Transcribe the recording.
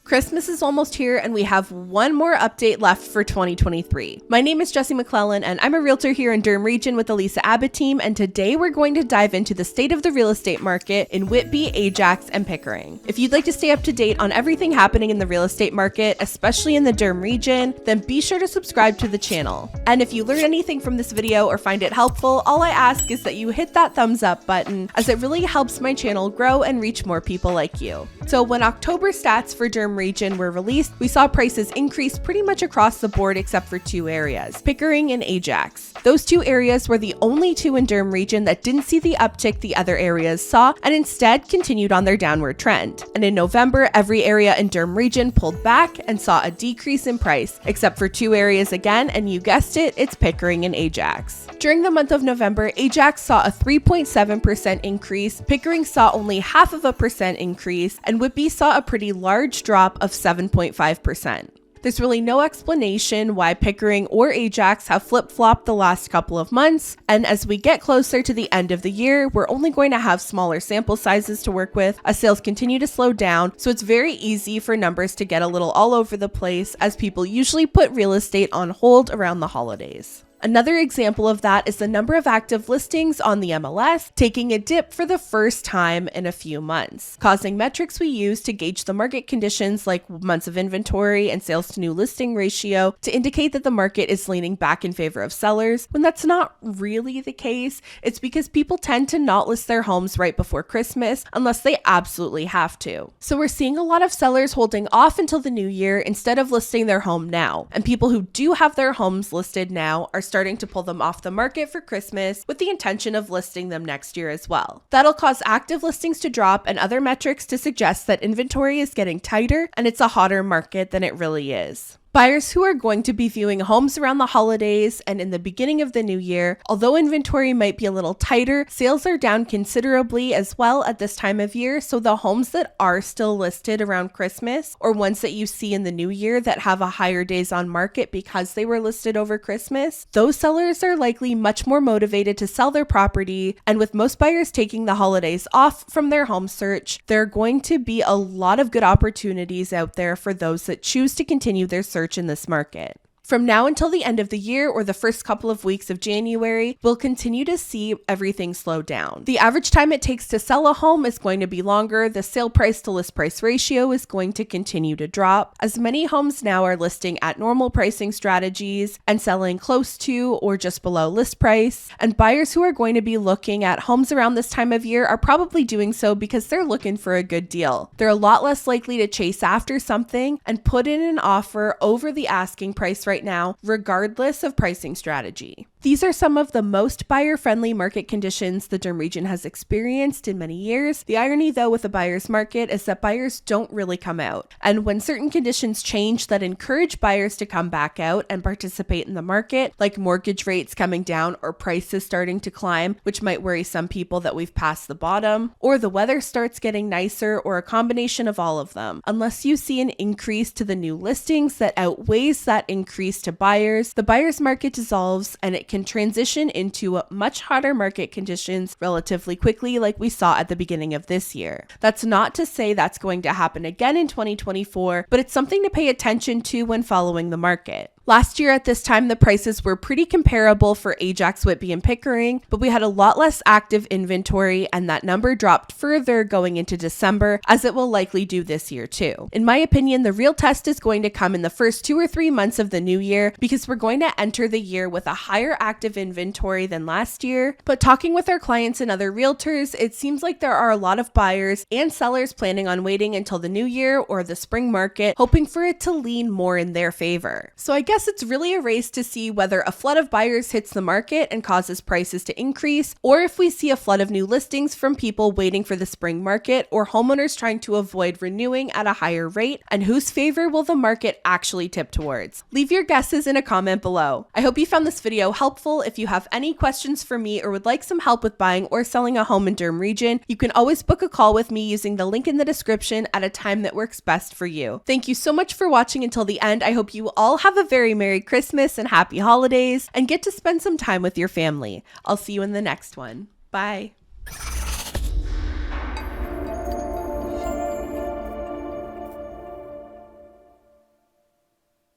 Christmas is almost here and we have one more update left for 2023. My name is Jessie McClellan and I'm a realtor here in Durham region with the Lisa Abbott team, and today we're going to dive into the state of the real estate market in Whitby, Ajax, and Pickering. If you'd like to stay up to date on everything happening in the real estate market, especially in the Durham region, then be sure to subscribe to the channel. And if you learn anything from this video or find it helpful, all I ask is that you hit that thumbs up button, as it really helps my channel grow and reach more people like you. So when October stats for Durham region were released, we saw prices increase pretty much across the board except for two areas, Pickering and Ajax. Those two areas were the only two in Durham region that didn't see the uptick the other areas saw and instead continued on their downward trend. And in November, every area in Durham region pulled back and saw a decrease in price, except for two areas again, and you guessed it, it's Pickering and Ajax. During the month of November, Ajax saw a 3.7% increase, Pickering saw only 0.5% increase, and Whitby saw a pretty large drop of 7.5%. There's really no explanation why Pickering or Ajax have flip-flopped the last couple of months, and as we get closer to the end of the year, we're only going to have smaller sample sizes to work with as sales continue to slow down, so it's very easy for numbers to get a little all over the place as people usually put real estate on hold around the holidays. Another example of that is the number of active listings on the MLS taking a dip for the first time in a few months, causing metrics we use to gauge the market conditions like months of inventory and sales to new listing ratio to indicate that the market is leaning back in favor of sellers, when that's not really the case. It's because people tend to not list their homes right before Christmas unless they absolutely have to. So we're seeing a lot of sellers holding off until the new year instead of listing their home now, and people who do have their homes listed now are starting to pull them off the market for Christmas with the intention of listing them next year as well. That'll cause active listings to drop and other metrics to suggest that inventory is getting tighter and it's a hotter market than it really is. Buyers who are going to be viewing homes around the holidays and in the beginning of the new year, although inventory might be a little tighter, sales are down considerably as well at this time of year, so the homes that are still listed around Christmas or ones that you see in the new year that have a higher days on market because they were listed over Christmas, those sellers are likely much more motivated to sell their property, and with most buyers taking the holidays off from their home search, there are going to be a lot of good opportunities out there for those that choose to continue their search in this market. From now until the end of the year or the first couple of weeks of January, we'll continue to see everything slow down. The average time it takes to sell a home is going to be longer. The sale price to list price ratio is going to continue to drop, as many homes now are listing at normal pricing strategies and selling close to or just below list price. And buyers who are going to be looking at homes around this time of year are probably doing so because they're looking for a good deal. They're a lot less likely to chase after something and put in an offer over the asking price right now, regardless of pricing strategy. These are some of the most buyer-friendly market conditions the Durham region has experienced in many years. The irony, though, with a buyer's market is that buyers don't really come out. And when certain conditions change that encourage buyers to come back out and participate in the market, like mortgage rates coming down or prices starting to climb, which might worry some people that we've passed the bottom, or the weather starts getting nicer, or a combination of all of them. Unless you see an increase to the new listings that outweighs that increase to buyers, the buyer's market dissolves and it can transition into much hotter market conditions relatively quickly, like we saw at the beginning of this year. That's not to say that's going to happen again in 2024, but it's something to pay attention to when following the market. Last year at this time, the prices were pretty comparable for Ajax, Whitby, and Pickering, but we had a lot less active inventory, and that number dropped further going into December, as it will likely do this year too. In my opinion, the real test is going to come in the first 2 or 3 months of the new year, because we're going to enter the year with a higher active inventory than last year. But talking with our clients and other realtors, it seems like there are a lot of buyers and sellers planning on waiting until the new year or the spring market, hoping for it to lean more in their favor. So I guess it's really a race to see whether a flood of buyers hits the market and causes prices to increase, or if we see a flood of new listings from people waiting for the spring market or homeowners trying to avoid renewing at a higher rate, and whose favor will the market actually tip towards? Leave your guesses in a comment below. I hope you found this video helpful. If you have any questions for me or would like some help with buying or selling a home in Durham region, you can always book a call with me using the link in the description at a time that works best for you. Thank you so much for watching until the end. I hope you all have a very Merry Christmas and Happy Holidays and get to spend some time with your family. I'll see you in the next one. Bye.